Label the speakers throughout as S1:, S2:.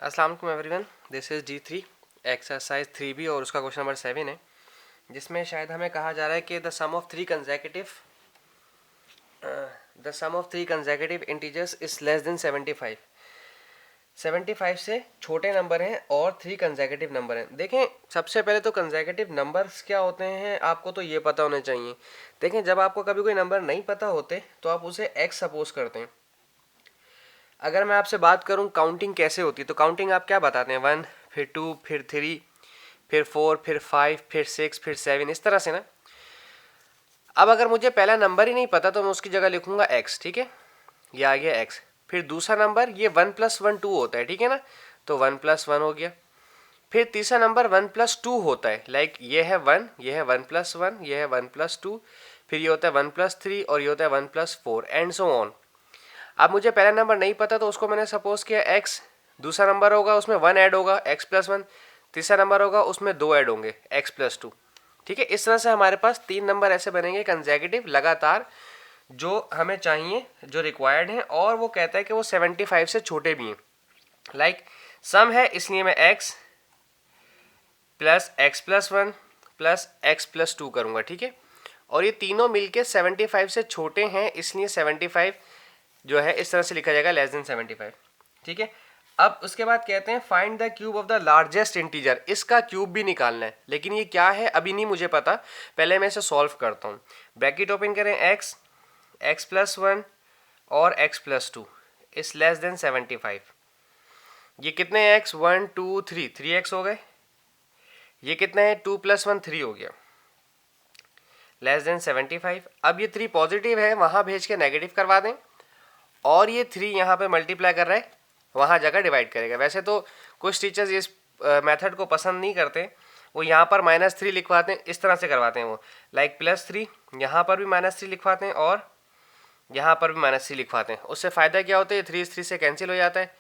S1: अस्सलाम वालेकुम everyone, this is G3 exercise 3B और उसका क्वेश्चन नंबर 7 है, जिसमें शायद हमें कहा जा रहा है कि the sum of three consecutive integers is less than 75। 75 से छोटे नंबर हैं और 3 कंसेक्यूटिव नंबर हैं। देखें, सबसे पहले तो कंसेक्यूटिव नंबर्स क्या होते हैं आपको तो ये पता होने चाहिए। देखें, जब आपको कभी कोई नंबर नहीं पता होते तो आप उसे x सपोज करते हैं। अगर मैं आपसे बात करूं काउंटिंग कैसे होती है, तो काउंटिंग आप क्या बताते हैं, 1 फिर 2 फिर 3 फिर 4 फिर 5 फिर 6 फिर 7, इस तरह से ना। अब अगर मुझे पहला नंबर ही नहीं पता तो मैं उसकी जगह लिखूंगा x, ठीक है, ये आ गया x। फिर दूसरा नंबर ये 1 + 1 2 होता है, ठीक है ना, तो 1 + 1 हो गया। फिर तीसरा नंबर 1 + 2 होता है, लाइक ये है 1, ये है 1 + 1, ये है 1 + 2, फिर ये होता है 1 + 3 और ये होता है 1 + 4 एंड सो ऑन। अब मुझे पहला नंबर नहीं पता तो उसको मैंने सपोज किया x, दूसरा नंबर होगा उसमें 1 ऐड होगा x + 1, तीसरा नंबर होगा उसमें 2 ऐड होंगे x + 2, ठीक है। इस तरह से हमारे पास 3 नंबर ऐसे बनेंगे कंसेक्यूटिव लगातार, जो हमें चाहिए, जो रिक्वायर्ड है, और वो कहता है कि वो 75 से छोटे भी हैं। लाइक सम है, इसलिए मैं x + x + 1 + x + 2 करूंगा, ठीक है। और ये तीनों मिलके 75 से छोटे हैं, इसलिए 75 जो है इस तरह से लिखा जाएगा लेस देन 75, ठीक है। अब उसके बाद कहते हैं find the cube of the largest integer, इसका क्यूब भी निकालना है, लेकिन ये क्या है अभी नहीं मुझे पता, पहले मैं इसे सॉल्व करता हूँ। ब्रैकेट ओपन करें, x + 1 और x + 2 इज लेस देन 75। ये कितने x, 1 2 3, 3x हो गए। ये कितने हैं, 2 + 1 3 हो गया, लेस देन 75। अब ये 3 पॉजिटिव है, वहां भेज के नेगेटिव करवा दें, और ये 3 यहाँ पे मल्टीप्लाई कर रहा है, वहाँ जगह डिवाइड करेगा। वैसे तो कुछ टीचर्स इस मेथड को पसंद नहीं करते, वो यहाँ पर -3 लिखवाते हैं, इस तरह से करवाते हैं वो, लाइक +3, यहाँ पर भी -3 लिखवाते हैं और यहाँ पर भी -3 लिखवाते हैं। उससे फ़ायदा क्या होता है, 3 इस 3 से कैंसिल हो जाता है।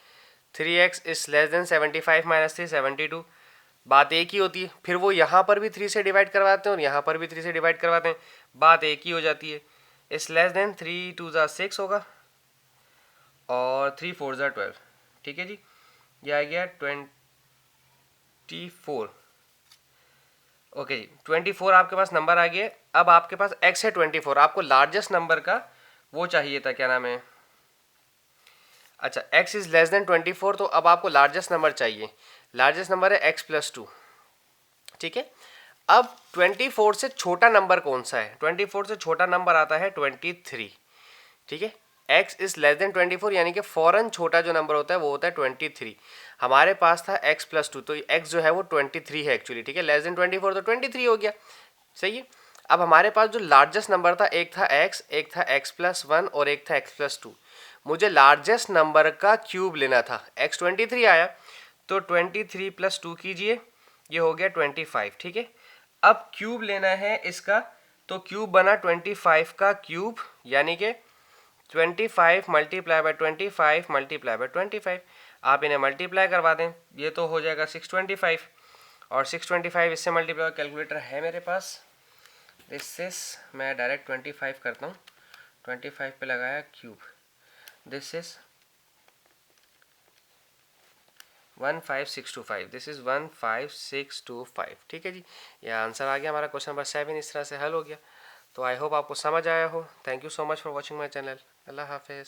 S1: 3x इज लेस देन 75 - 3 72, बात एक ही होती है। फिर वो यहाँ पर भी 3 से डिवाइड करवाते हैं और यहाँ पर भी 3 से डिवाइड करवाते हैं, बात एक ही हो जाती है। इस लेस देन 3 2 6 होगा और 3 4 12, ठीक है जी। ये आ गया 24, ओके जी, 24 आपके पास नंबर आ गया। अब आपके पास x है 24, आपको लार्जेस्ट नंबर का वो चाहिए था, क्या नाम है, अच्छा, x इज लेस देन 24, तो अब आपको लार्जेस्ट नंबर चाहिए। लार्जेस्ट नंबर है x + 2, ठीक है। अब 24 से छोटा नंबर कौन सा है, 24 से छोटा नंबर आता है 23, ठीक है। x इज लेस देन 24 यानी कि फौरन छोटा जो नंबर होता है वो होता है 23। हमारे पास था x + 2, तो x जो है वो 23 है एक्चुअली, ठीक है। लेस देन 24 तो 23 हो गया, सही है। अब हमारे पास जो लार्जेस्ट नंबर था, एक था x, एक था x + 1 और एक था x + 2। मुझे लार्जेस्ट नंबर का क्यूब लेना था, x 23 आया, तो 23 + 2 कीजिए, ये हो गया 25, ठीक है। अब क्यूब लेना है इसका, तो क्यूब बना 25 का क्यूब, यानी कि 25 मल्टीप्लाई बाय 25 मल्टीप्लाई बाय 25। आप इन्हें मल्टीप्लाई करवा दें, ये तो हो जाएगा 625, और 625 इससे मल्टीप्लाई, कैलकुलेटर है मेरे पास, इससे मैं डायरेक्ट 25 करता हूँ। 25 पे लगाया cube, this is 15625, this is 15625, ठीक है जी। यह आंसर आ गया हमारा क्वेश्चन नंबर 7, इस तरह से हल हो गया। तो आई होप आपको समझ आया हो। Thank you so much for watching my channel. अल्लाह हाफिज़।